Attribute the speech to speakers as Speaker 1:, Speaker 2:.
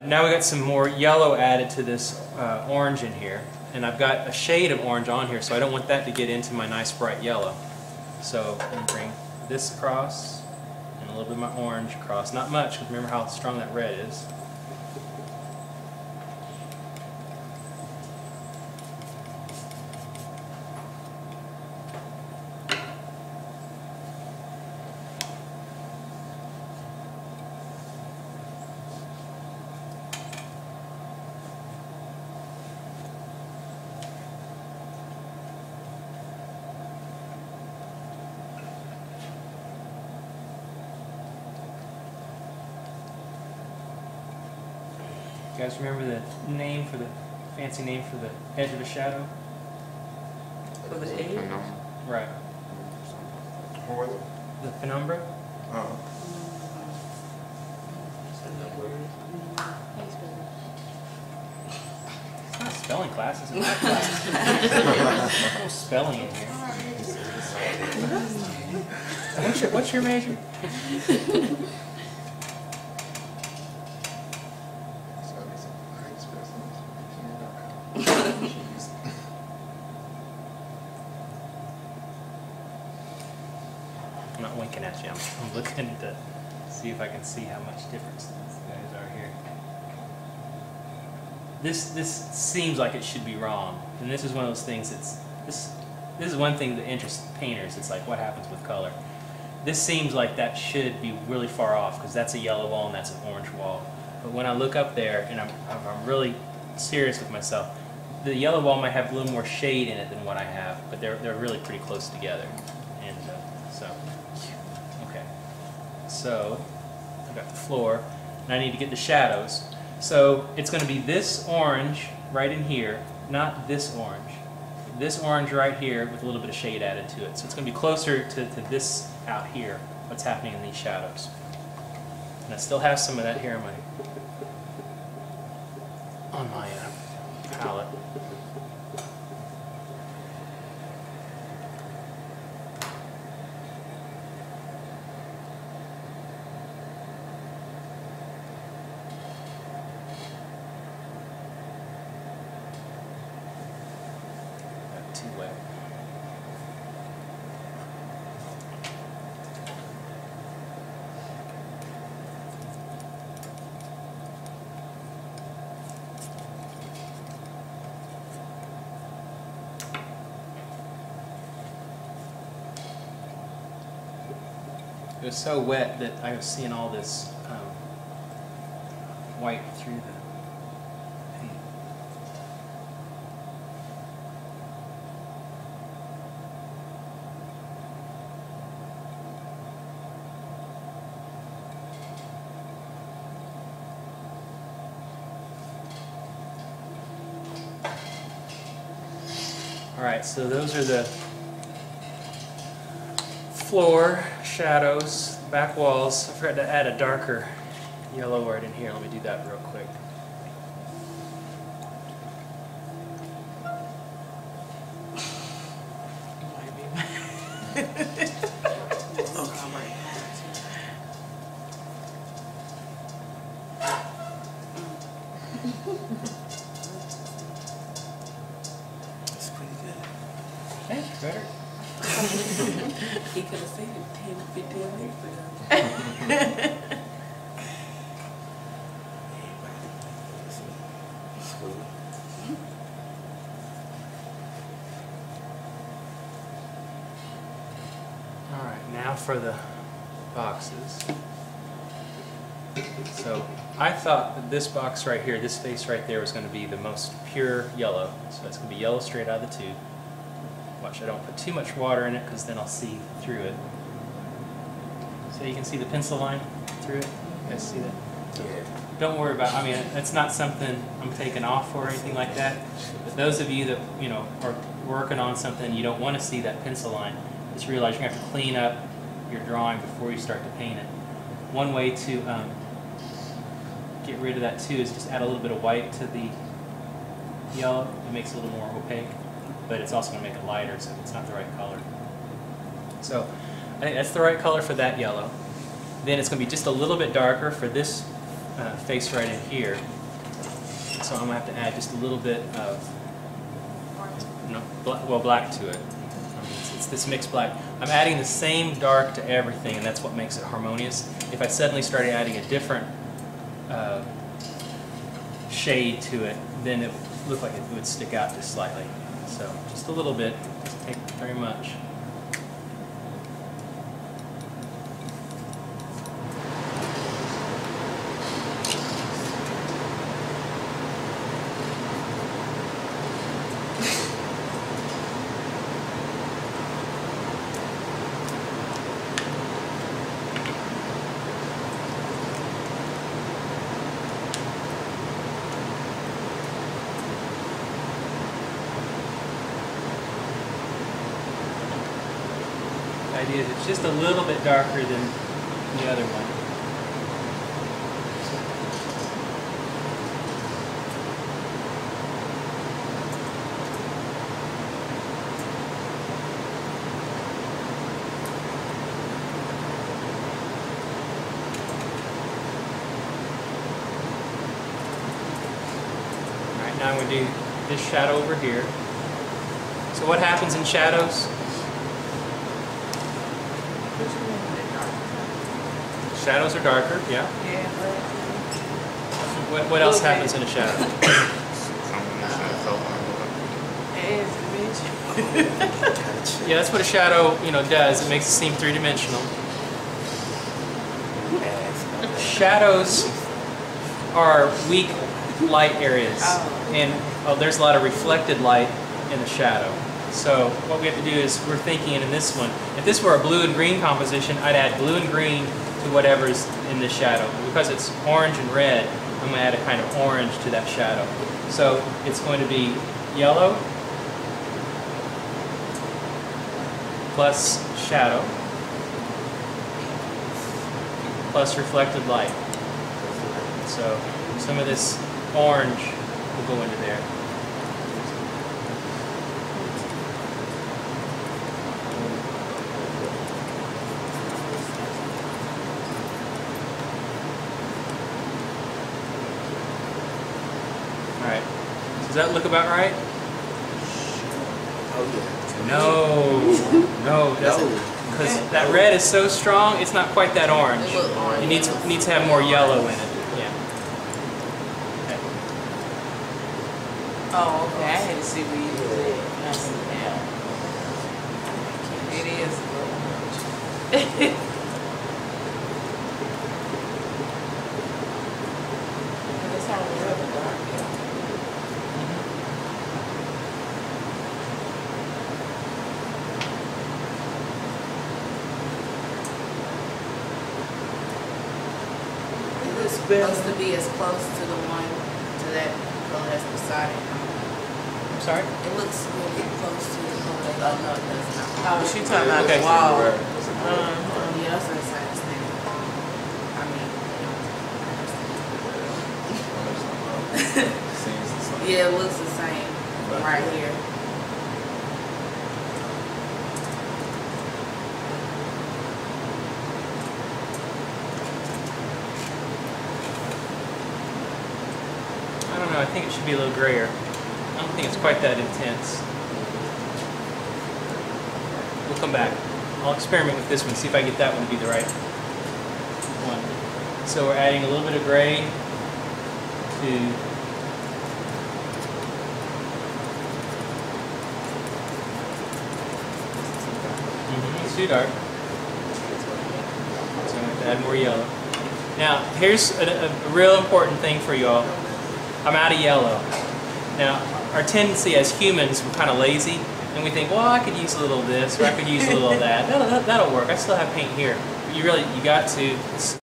Speaker 1: Now we got some more yellow added to this orange in here, and I've got a shade of orange on here, so I don't want that to get into my nice bright yellow. So I'm going to bring this across and a little bit of my orange across. Not much, because remember how strong that red is. You guys remember the name for the fancy name for the edge of a shadow?
Speaker 2: For the edge?
Speaker 1: Right.
Speaker 3: What was it?
Speaker 1: The penumbra?
Speaker 3: Oh.
Speaker 1: It's not a spelling class, it's a math class. No spelling in here. What's your major? I'm not winking at you, I'm looking to see if I can see how much difference these guys are here. This seems like it should be wrong, and this is one of those things this is one thing that interests painters. It's like, what happens with color? This seems like that should be really far off, because that's a yellow wall and that's an orange wall. But when I look up there, and I'm really serious with myself, the yellow wall might have a little more shade in it than what I have, but they're really pretty close together. And so I've got the floor, and I need to get the shadows. So it's going to be this orange right in here, not this orange. This orange right here with a little bit of shade added to it. So it's going to be closer to this out here, what's happening in these shadows. And I still have some of that here on my palette. Too wet. It was so wet that I was seeing all this white through the paint. Alright, so those are the floor shadows, back walls. I forgot to add a darker yellow right in here. Let me do that real quick.
Speaker 2: That's pretty good.
Speaker 1: Hey, better.
Speaker 2: He could have seen it 10, 15 minutes ago.
Speaker 1: Alright, now for the boxes. So I thought that this box right here, this face right there, was going to be the most pure yellow. So it's going to be yellow straight out of the tube. Watch, I don't put too much water in it, because then I'll see through it. So you can see the pencil line through it. You guys see that?
Speaker 3: Yeah.
Speaker 1: Don't worry about, I mean, that's not something I'm taking off or anything like that. But those of you that, you know, are working on something, you don't want to see that pencil line, just realize you're going to have to clean up your drawing before you start to paint it. One way to get rid of that too is just add a little bit of white to the yellow. It makes it a little more opaque, but it's also going to make it lighter, so it's not the right color. So I think that's the right color for that yellow. Then it's going to be just a little bit darker for this face right in here. So I'm going to have to add just a little bit of black to it. It's this mixed black. I'm adding the same dark to everything, and that's what makes it harmonious. If I suddenly started adding a different shade to it, then it would look like it would stick out just slightly. So just a little bit, doesn't take very much. The idea is it's just a little bit darker than the other one. Alright, now I'm going to do this shadow over here. So what happens in shadows? Shadows are darker, yeah.
Speaker 2: Yeah.
Speaker 1: What else happens in a shadow? Yeah, that's what a shadow, does. It makes it seem three-dimensional. Shadows are weak light areas, and there's a lot of reflected light in the shadow. So what we have to do is we're thinking in this one, if this were a blue and green composition, I'd add blue and green to whatever's in the shadow. Because it's orange and red, I'm going to add a kind of orange to that shadow. So it's going to be yellow plus shadow plus reflected light. So some of this orange will go into there. Alright, does that look about right?
Speaker 4: Oh yeah.
Speaker 1: No, it doesn't. Because that red is so strong, it's not quite that orange.
Speaker 2: It looks orange.
Speaker 1: It needs to have more yellow in it. Yeah. Okay.
Speaker 2: Oh, okay. I had to see where you did. I see now. It is a little orange. That's how the rubber dark, yeah. It's supposed to be as close to the one to that color that's beside it.
Speaker 1: I'm sorry?
Speaker 2: It looks a little bit close to the color. Oh no, it does not. Oh, she talking
Speaker 1: about the
Speaker 2: wall.
Speaker 1: wall.
Speaker 2: Yeah, that's what I'm saying. I mean, yeah, it looks the same right here.
Speaker 1: I don't know, I think it should be a little grayer. I don't think it's quite that intense. We'll come back. I'll experiment with this one, see if I get that one to be the right one. So we're adding a little bit of gray to it's too dark. So I'm going to add more yellow. Now, here's a real important thing for you all. I'm out of yellow. Now, our tendency as humans, we're kind of lazy, and we think, well, I could use a little of this, or I could use a little of that. That'll work. I still have paint here. But you got to